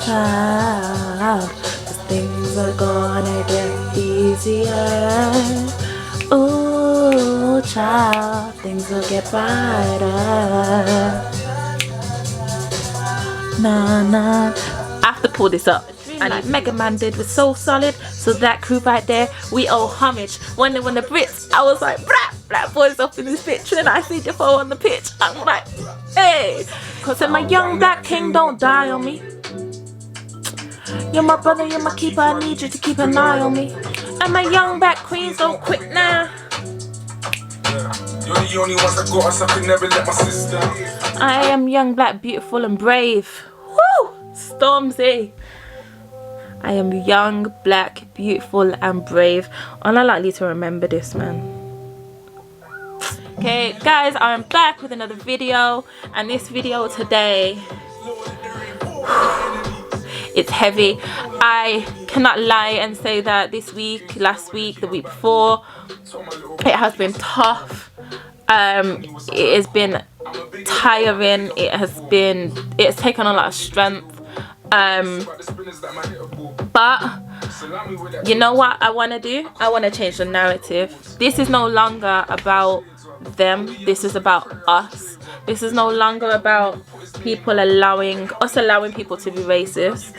child, 'cause things are gonna get easier. Ooh, child, things will get brighter. Nah, nah. I have to pull this up. And like Mega Man did was so solid. So that crew right there, we owe homage. When they won the Brits, I was like, black boys up in this picture, and I see Defoe on the pitch. I'm like, hey. Cause my young black king, don't die on me. You're my brother, you're my keeper. I need you to keep an eye on me. And my young black queens, don't quit now. You're the only ones that got us. I could never let my sister. I am young, black, beautiful, and brave. Woo! Stormzy. I am young, black, beautiful, and brave. Unlikely to remember this, man. Okay, guys, I'm back with another video, and this video today, it's heavy. I cannot lie and say that this week, last week, the week before, it has been tough. It has been tiring. It's taken a lot of strength. But you know what I want to do? I want to change the narrative. This is no longer about them. This is about us. This is no longer about people allowing people to be racist.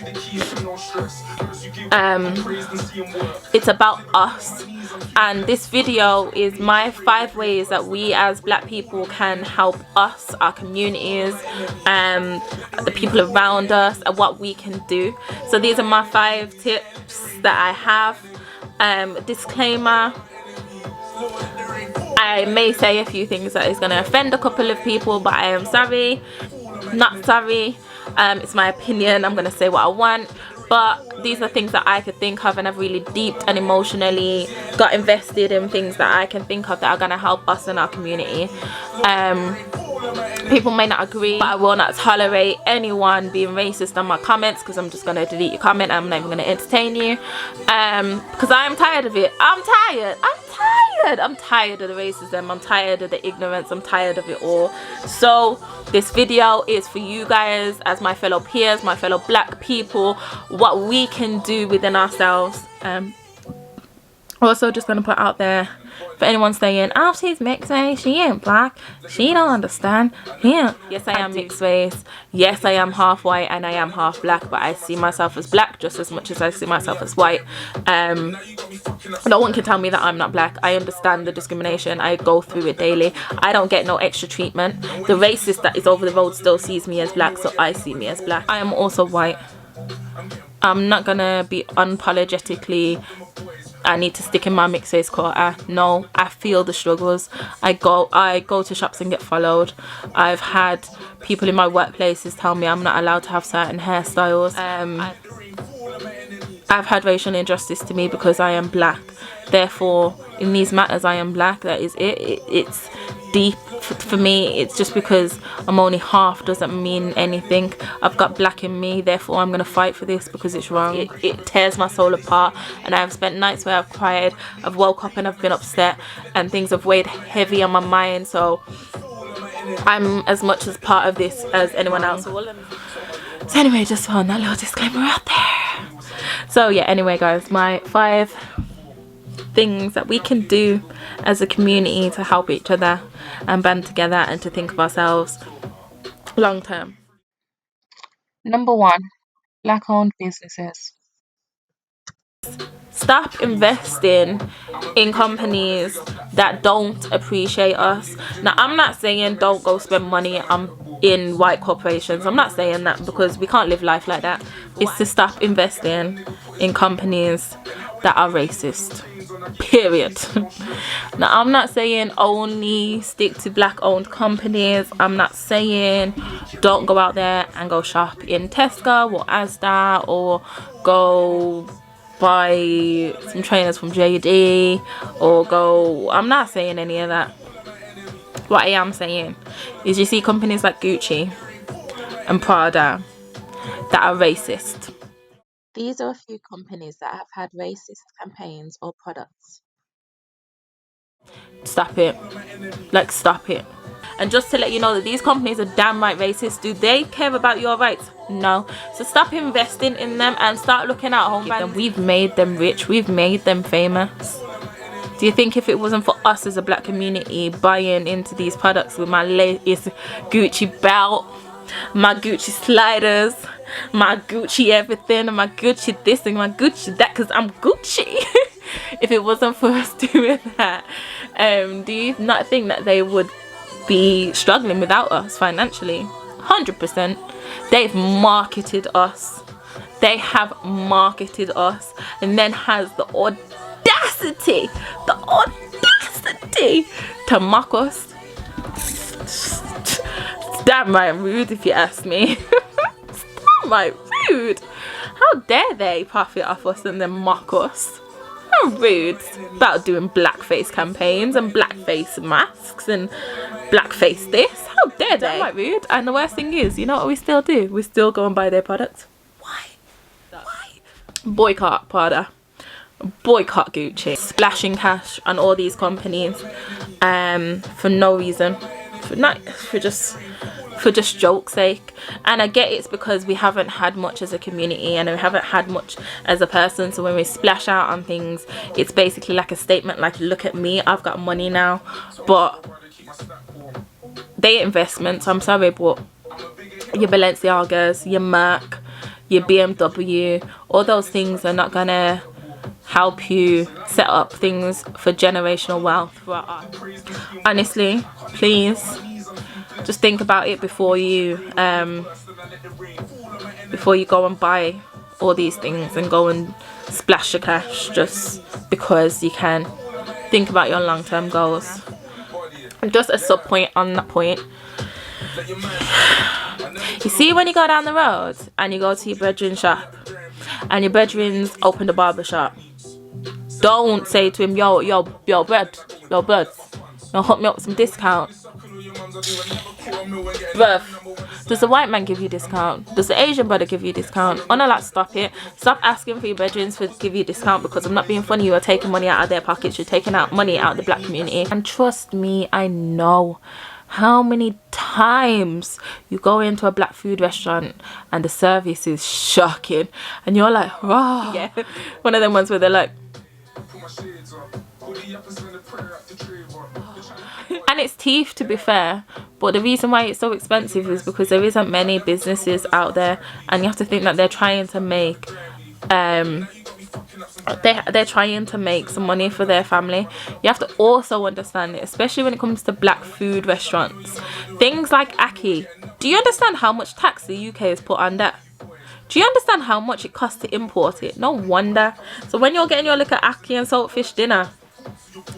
It's about us. And this video is my 5 ways that we as black people can help us, our communities, the people around us, and what we can do. So these are my 5 tips that I have. Disclaimer, I may say a few things that is going to offend a couple of people, but I am sorry, not sorry. It's my opinion. I'm going to say what I want. But these are things that I could think of, and I've really deeped and emotionally got invested in things that I can think of that are going to help us in our community. People may not agree, but I will not tolerate anyone being racist on my comments, because I'm just going to delete your comment. I'm not even going to entertain you, because I'm tired of it. I'm tired of the racism. I'm tired of the ignorance. I'm tired of it all. So this video is for you guys as my fellow peers, my fellow black people, what we can do within ourselves. Also, just gonna put out there, for anyone saying, oh, she's mixed race, she ain't black, she don't understand. Yeah, yes, I am mixed race. Yes, I am half white and I am half black, but I see myself as black just as much as I see myself as white. No one can tell me that I'm not black. I understand the discrimination. I go through it daily. I don't get no extra treatment. The racist that is over the road still sees me as black, so I see me as black. I am also white. I'm not gonna be unapologetically, I need to stick in my mixed race quota. No, I feel the struggles. I go to shops and get followed. I've had people in my workplaces tell me I'm not allowed to have certain hairstyles. I've had racial injustice to me because I am black. Therefore, in these matters, I am black. That is it. It's deep for me. It's just because I'm only half doesn't mean anything. I've got black in me, therefore I'm gonna fight for this because it's wrong. It tears my soul apart, and I've spent nights where I've cried, I've woke up and I've been upset, and things have weighed heavy on my mind. So I'm as much as part of this as anyone else. So anyway, just found that little disclaimer out there. So yeah, anyway guys, my 5 things that we can do as a community to help each other and band together and to think of ourselves long term. Number 1, black owned businesses. Stop investing in companies that don't appreciate us. Now, I'm not saying don't go spend money in white corporations. I'm not saying that, because we can't live life like that. It's to stop investing in companies that are racist. Period. Now, I'm not saying only stick to black owned companies. I'm not saying don't go out there and go shop in Tesco or Asda, or go buy some trainers from JD, or go, I'm not saying any of that. What I am saying is, you see companies like Gucci and Prada that are racist. These are a few companies that have had racist campaigns or products. Stop it. Like, stop it. And just to let you know that these companies are damn right racist. Do they care about your rights? No. So stop investing in them and start looking at home brands. We've made them rich, we've made them famous. Do you think if it wasn't for us as a black community buying into these products with my latest Gucci belt, my Gucci sliders, my Gucci everything, and my Gucci this and my Gucci that, because I'm Gucci. If it wasn't for us doing that, do you not think that they would be struggling without us financially? 100%. They've marketed us. They have marketed us, and then has the audacity to mock us. It's damn right rude, if you ask me. It's damn right rude. How dare they profit off us and then mock us? How rude. About doing blackface campaigns and blackface masks and blackface this. How dare they? Damn right rude. And the worst thing is, you know what we still do? We still go and buy their products. Why? Boycott Prada, boycott Gucci, splashing cash on all these companies for no reason, for just joke's sake. And I get it's because we haven't had much as a community and we haven't had much as a person, so when we splash out on things, it's basically like a statement, like, look at me, I've got money now. But they investments, I'm sorry, but your Balenciagas, your Merc, your BMW, all those things are not gonna help you set up things for generational wealth. Honestly, please just think about it before you go and buy all these things and go and splash your cash just because you can. Think about your long-term goals. And just a sub point on that point, you see, when you go down the road and you go to your brethren's shop and your brethren's open the barber shop, don't say to him, yo bud, hook me up with some discount. Bruv, does the white man give you discount? Does the Asian brother give you discount? Oh no, like, stop it. Stop asking for your brethren's to give you discount, because I'm not being funny. You are taking money out of their pockets. You're taking out money out of the black community. And trust me, I know how many times you go into a black food restaurant and the service is shocking and you're like, oh yeah, one of them ones where they're like, and it's teeth, to be fair, but the reason why it's so expensive is because there isn't many businesses out there, and you have to think that they're trying to make they're trying to make some money for their family. You have to also understand it, especially when it comes to black food restaurants, things like ackee. Do you understand how much tax the UK has put on that? Do you understand how much it costs to import it? No wonder. So when you're getting your little ackee and saltfish dinner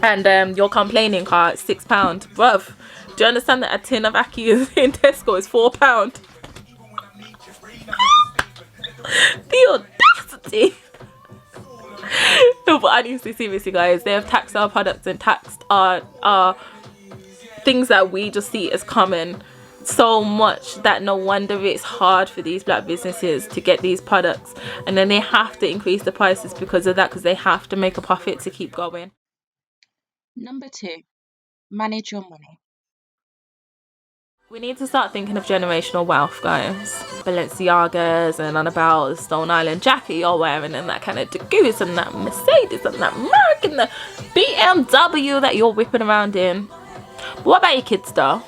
and you're complaining, car, it's £6, bruv, do you understand that a tin of ackee in Tesco is £4? The audacity. No, but honestly, seriously guys, they have taxed our products and taxed our things that we just see as common so much that no wonder it's hard for these black businesses to get these products, and then they have to increase the prices because of that, because they have to make a profit to keep going. Number 2, manage your money. We need to start thinking of generational wealth, guys. Balenciagas and on about the Stone Island jacket you're wearing, and that kind of Goose and that Mercedes and that Merc and the BMW that you're whipping around in. But what about your kids though?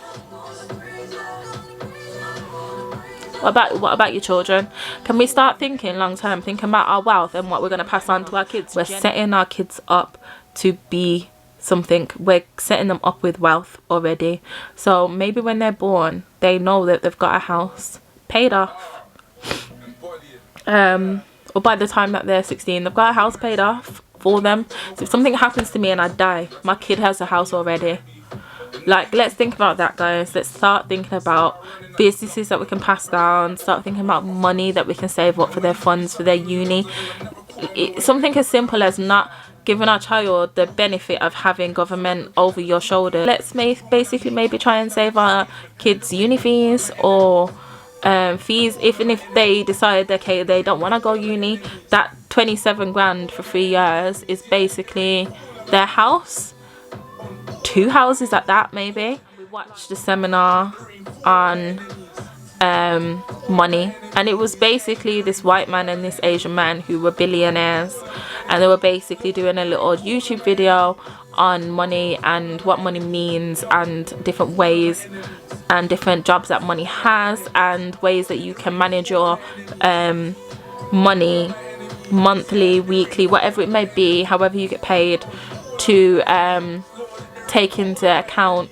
What about your children? Can we start thinking long term, thinking about our wealth and what we're going to pass on to our kids? We're setting our kids up to be something. We're setting them up with wealth already, so maybe when they're born they know that they've got a house paid off, or by the time that they're 16 they've got a house paid off for them. So if something happens to me and I die, my kid has a house already. Like, let's think about that, guys. Let's start thinking about businesses that we can pass down, start thinking about money that we can save up for their funds, for their uni. Something as simple as not giving our child the benefit of having government over your shoulder. Let's basically maybe try and save our kids' uni fees, or fees, even if they decide, okay, they don't want to go uni. That 27 grand for 3 years is basically their house, 2 houses at that maybe. watched the seminar on money, and it was basically this white man and this Asian man who were billionaires, and they were basically doing a little YouTube video on money and what money means and different ways and different jobs that money has and ways that you can manage your money monthly, weekly, whatever it may be, however you get paid, to take into account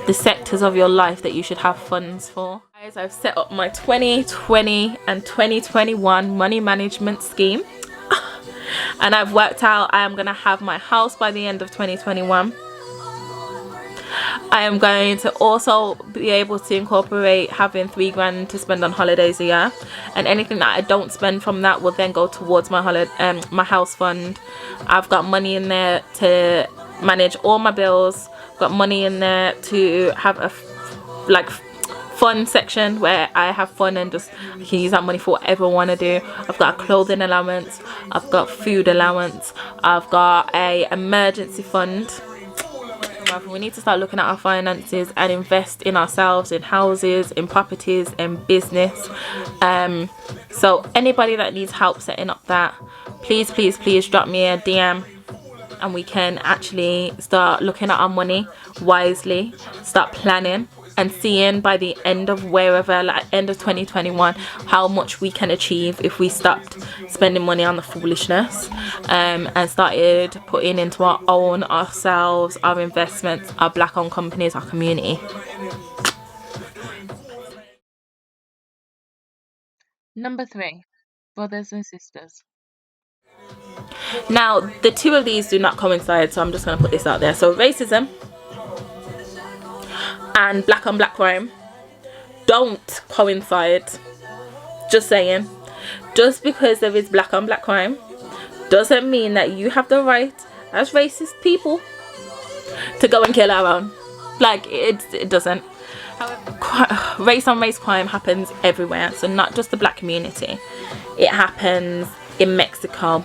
the sectors of your life that you should have funds for. Guys, I've set up my 2020 and 2021 money management scheme, and I've worked out I am going to have my house by the end of 2021. I am going to also be able to incorporate having £3 to spend on holidays a year, and anything that I don't spend from that will then go towards my my house fund. I've got money in there to manage all my bills. Got money in there to have a fun section where I have fun and just I can use that money for whatever I want to do. I've got a clothing allowance, I've got food allowance, I've got a emergency fund. We need to start looking at our finances and invest in ourselves, in houses, in properties, in business. So anybody that needs help setting up that, please drop me a DM, and we can actually start looking at our money wisely, start planning and seeing by the end of wherever, like end of 2021, how much we can achieve if we stopped spending money on the foolishness, and started putting into our own, ourselves, our investments, our black-owned companies, our community. Number 3, brothers and sisters. Now, the two of these do not coincide, so I'm just going to put this out there. So racism and black on black crime don't coincide. Just saying. Just because there is black on black crime doesn't mean that you have the right as racist people to go and kill our own. Like, it doesn't. However, race on race crime happens everywhere, so not just the black community. It happens in Mexico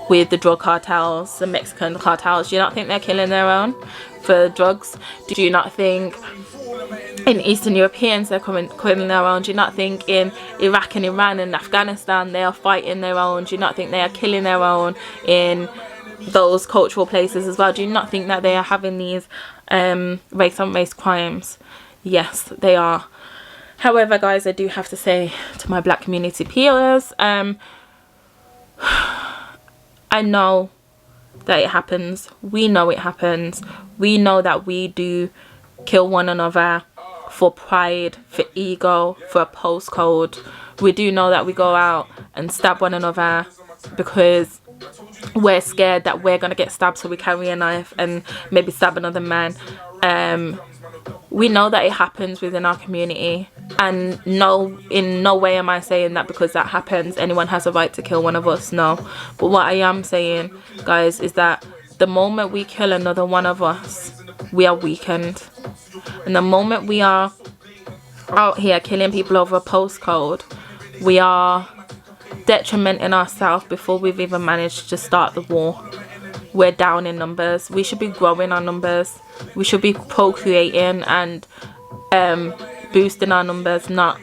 with the drug cartels, the Mexican cartels. Do you not think they're killing their own for drugs? Do you not think in Eastern Europeans they're killing their own? Do you not think in Iraq and Iran and Afghanistan they are fighting their own? Do you not think they are killing their own in those cultural places as well? Do you not think that they are having these race on race crimes? Yes, they are. However, guys, I do have to say to my black community peers, I know that it happens. We know it happens. We know that we do kill one another for pride, for ego, for a postcode. We do know that we go out and stab one another because we're scared that we're going to get stabbed, so we carry a knife and maybe stab another man. We know that it happens within our community, and no, in no way am I saying that because that happens anyone has a right to kill one of us. No, but what I am saying, guys, is that the moment we kill another one of us, we are weakened. And the moment we are out here killing people over a postcode, we are detrimenting ourselves before we've even managed to start the war. We're down in numbers. We should be growing our numbers. We should be procreating and boosting our numbers, not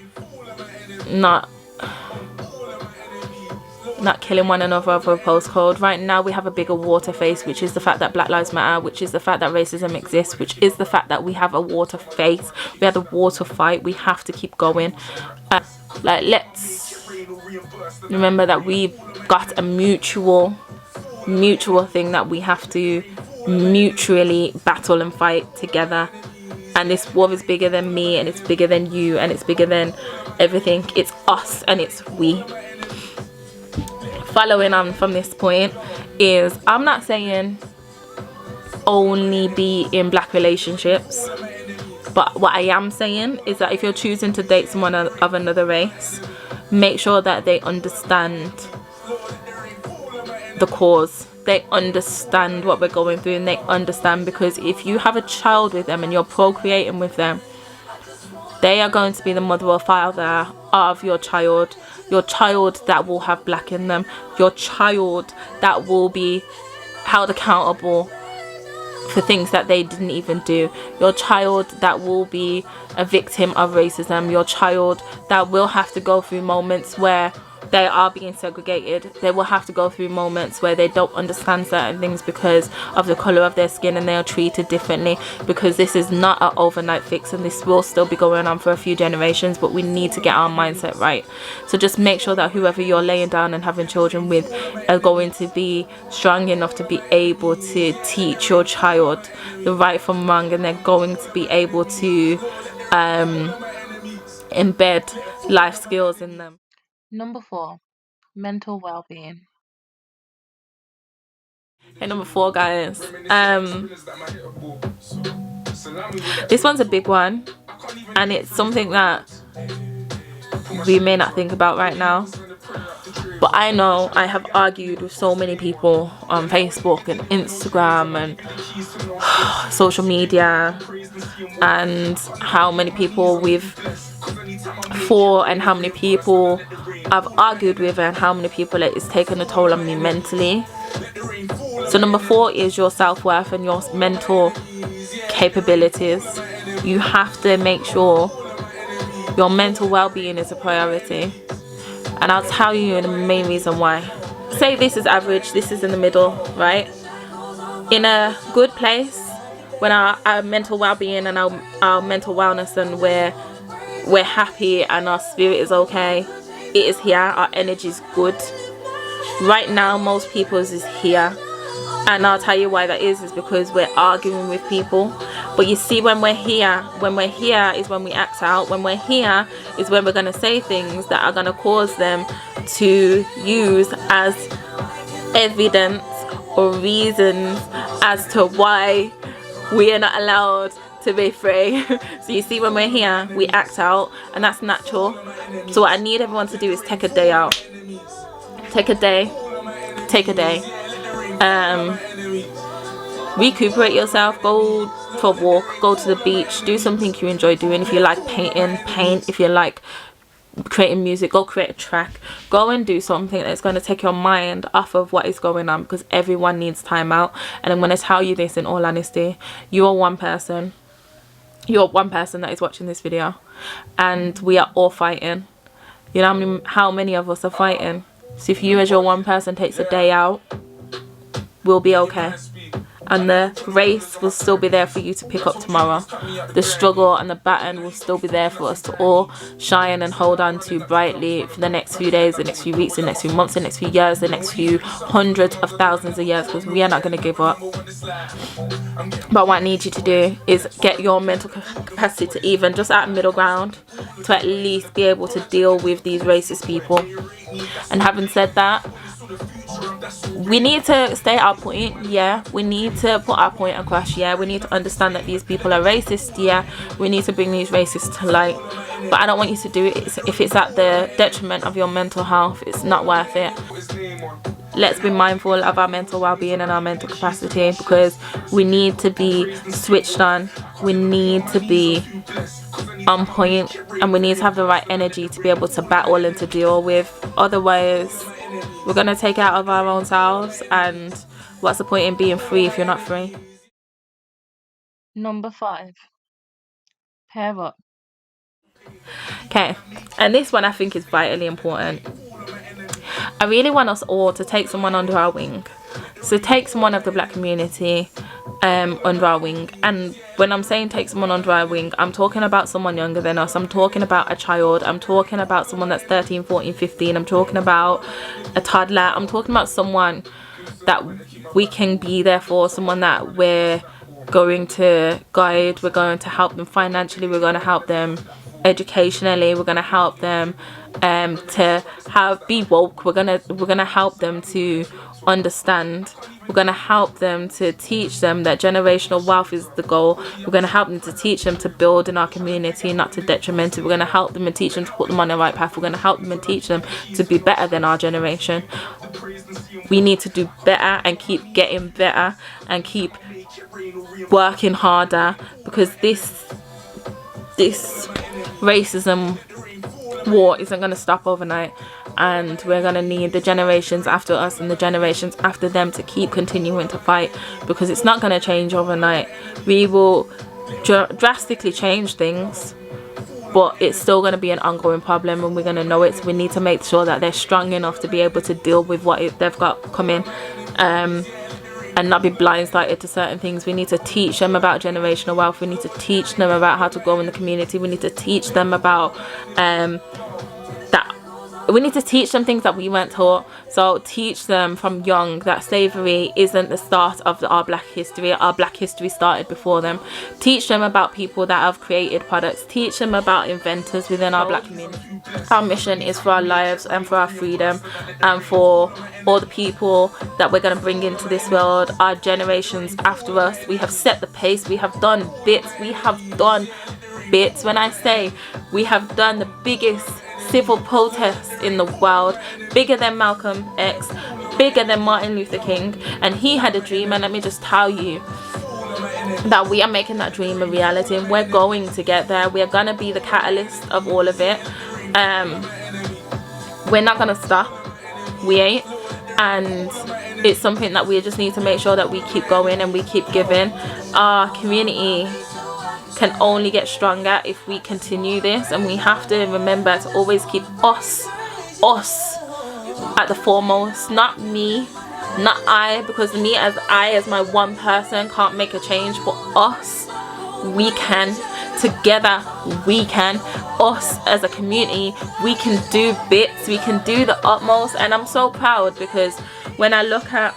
killing one another over a postcode. Right now we have a bigger war to face, which is the fact that Black Lives Matter, which is the fact that racism exists, which is the fact that we have a war to face. We have a war to fight. We have to keep going. Like, let's remember that we've got a mutual thing that we have to mutually battle and fight together. And this war is bigger than me, and it's bigger than you, and it's bigger than everything. It's us and it's we. Following on from this point is, I'm not saying only be in black relationships, but what I am saying is that if you're choosing to date someone of another race, make sure that they understand the cause. They understand what we're going through, and they understand, because if you have a child with them and you're procreating with them, they are going to be the mother or father of your child that will have black in them, your child that will be held accountable for things that they didn't even do. Your child that will be a victim of racism, your child that will have to go through moments where they are being segregated. They will have to go through moments where they don't understand certain things because of the color of their skin, and they are treated differently, because this is not an overnight fix, and this will still be going on for a few generations, but we need to get our mindset right. So just make sure that whoever you're laying down and having children with are going to be strong enough to be able to teach your child the right from wrong, and they're going to be able to embed life skills in them. Number 4, mental well-being. Okay, number 4, guys. This one's a big one, and it's something that we may not think about right now, but I know I have argued with so many people on Facebook and Instagram and social media, and how many people we've fought, and how many people I've argued with, and how many people it's taken a toll on me mentally. So number 4 is your self-worth and your mental capabilities. You have to make sure your mental well-being is a priority, and I'll tell you the main reason why. Say this is average, this is in the middle, right? In a good place, when our mental well-being and our mental wellness, and we're happy and our spirit is okay, it is here, our energy is good. Right now most people's is here, and I'll tell you why that is because we're arguing with people. But you see, when we're here is when we act out. When we're here is when we're going to say things that are going to cause them to use as evidence or reasons as to why we are not allowed to be free. So you see, when we're here we act out, and that's natural. So what I need everyone to do is take a day out. Take a day. Recuperate yourself. Go for a walk, go to the beach, do something you enjoy doing. If you like painting, paint. If you like creating music, go create a track. Go and do something that's going to take your mind off of what is going on, because everyone needs time out. And I'm going to tell you this in all honesty, you are one person. You're one person that is watching this video, and we are all fighting. You know how many of us are fighting? So if you as your one person takes a day out, we'll be okay, and the race will still be there for you to pick up tomorrow. The struggle and the baton will still be there for us to all shine and hold on to brightly for the next few days, the next few weeks, the next few months, the next few years, the next few hundreds of thousands of years, because we are not going to give up. But what I need you to do is get your mental capacity to even just at middle ground, to at least be able to deal with these racist people. And having said that, we need to state our point. Yeah, we need to put our point across. Yeah, we need to understand that these people are racist. Yeah, we need to bring these racists to light, but I don't want you to do it if it's at the detriment of your mental health. It's not worth it. Let's be mindful of our mental well-being and our mental capacity, because we need to be switched on, we need to be on point, and we need to have the right energy to be able to battle and to deal with. Otherwise we're going to take it out of our own selves, and what's the point in being free if you're not free? Number 5, pair up. Okay, and this one I think is vitally important. I really want us all to take someone under our wing. So take someone of the black community under our wing. And when I'm saying take someone under our wing, I'm talking about someone younger than us. I'm talking about a child. I'm talking about someone that's 13, 14, 15. I'm talking about a toddler. I'm talking about someone that we can be there for, someone that we're going to guide, we're going to help them financially, we're going to help them educationally, we're going to help them to be woke, we're gonna help them to understand, we're going to help them to teach them that generational wealth is the goal, we're going to help them to teach them to build in our community, not to detriment it, we're going to help them and teach them to put them on the right path, we're going to help them and teach them to be better than our generation. We need to do better and keep getting better and keep working harder, because this racism war isn't going to stop overnight, and we're going to need the generations after us and the generations after them to keep continuing to fight, because it's not going to change overnight. We will drastically change things, but it's still going to be an ongoing problem, and we're going to know it. So we need to make sure that they're strong enough to be able to deal with what they've got coming, and not be blindsided to certain things. We need to teach them about generational wealth. We need to teach them about how to grow in the community. We need to teach them about we need to teach them things that we weren't taught. So teach them from young that slavery isn't the start of our black history. Our black history started before them. Teach them about people that have created products. Teach them about inventors within our black community. Our mission is for our lives and for our freedom and for all the people that we're going to bring into this world, our generations after us. We have set the pace. We have done bits. We have done bits. When I say we have done the biggest civil protests in the world, bigger than Malcolm X, bigger than Martin Luther King, and he had a dream, and let me just tell you that we are making that dream a reality, and we're going to get there. We are going to be the catalyst of all of it. We're not going to stop. We ain't. And it's something that we just need to make sure that we keep going and we keep giving. Our community can only get stronger if we continue this, and we have to remember to always keep us at the foremost, not me, not I, because me as my one person can't make a change, but us, we can. Together we can. Us as a community, we can do bits, we can do the utmost. And I'm so proud, because when I look at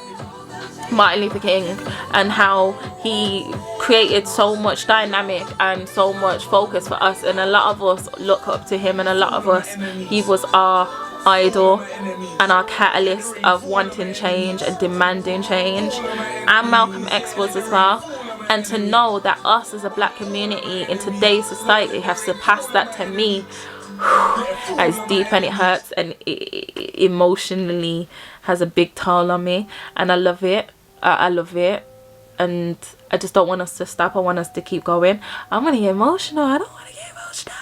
Martin Luther King and how he created so much dynamic and so much focus for us, and a lot of us look up to him, and a lot of us, he was our idol and our catalyst of wanting change and demanding change, and Malcolm X was as well. And to know that us as a black community in today's society have surpassed that, to me, it's deep and it hurts, and it emotionally has a big toll on me, and I love it. I love it, and I just don't want us to stop. I want us to keep going. I'm gonna get emotional. I don't want to get emotional.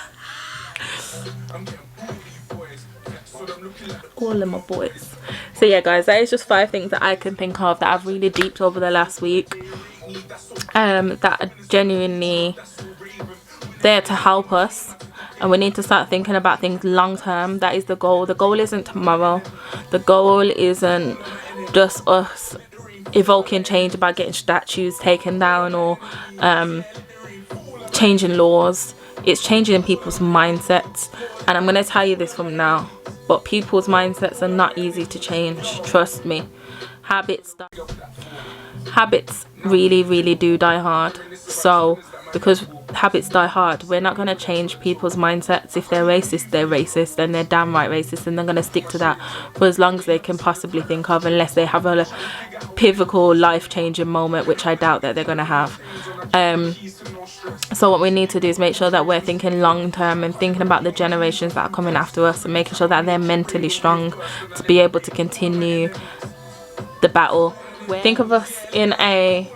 All of my boys. So yeah, guys, that is just 5 things that I can think of that I've really deeped over the last week, that are genuinely there to help us. And we need to start thinking about things long term. That is the goal. The goal isn't tomorrow. The goal isn't just us evoking change about getting statues taken down or changing laws. It's changing people's mindsets. And I'm going to tell you this from now, but people's mindsets are not easy to change. Trust me. Habits really, really do die hard. So because habits die hard, we're not going to change people's mindsets. If they're racist, and they're damn right racist, and they're going to stick to that for as long as they can possibly think of, unless they have a pivotal life-changing moment, which I doubt that they're going to have. So what we need to do is make sure that we're thinking long-term and thinking about the generations that are coming after us, and making sure that they're mentally strong to be able to continue the battle. Think of us in a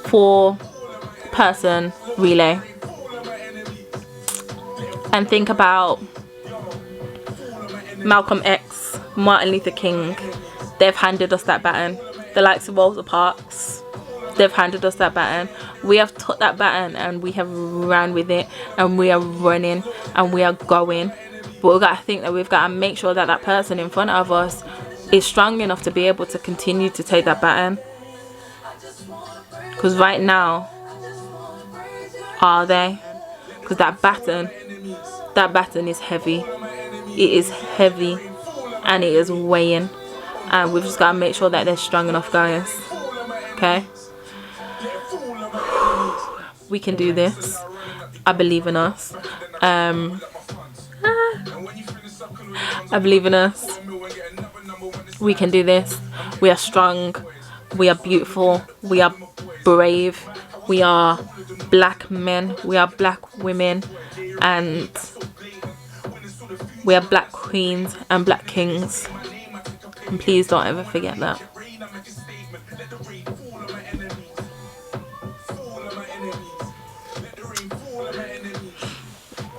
4-person relay, and think about Malcolm X, Martin Luther King. They've handed us that baton. The likes of Rosa Parks, they've handed us that baton. We have took that baton and we have ran with it, and we are running and we are going. But we've got to think that we've got to make sure that that person in front of us is strong enough to be able to continue to take that baton. Because right now, are they? Because that baton is heavy. It is heavy, and it is weighing, and we've just got to make sure that they're strong enough, guys. Okay, we can do this. I believe in us. I believe in us. We can do this. We are strong. We are beautiful. We are brave. We are black men. We are black women. And we are black queens and black kings. And please don't ever forget that.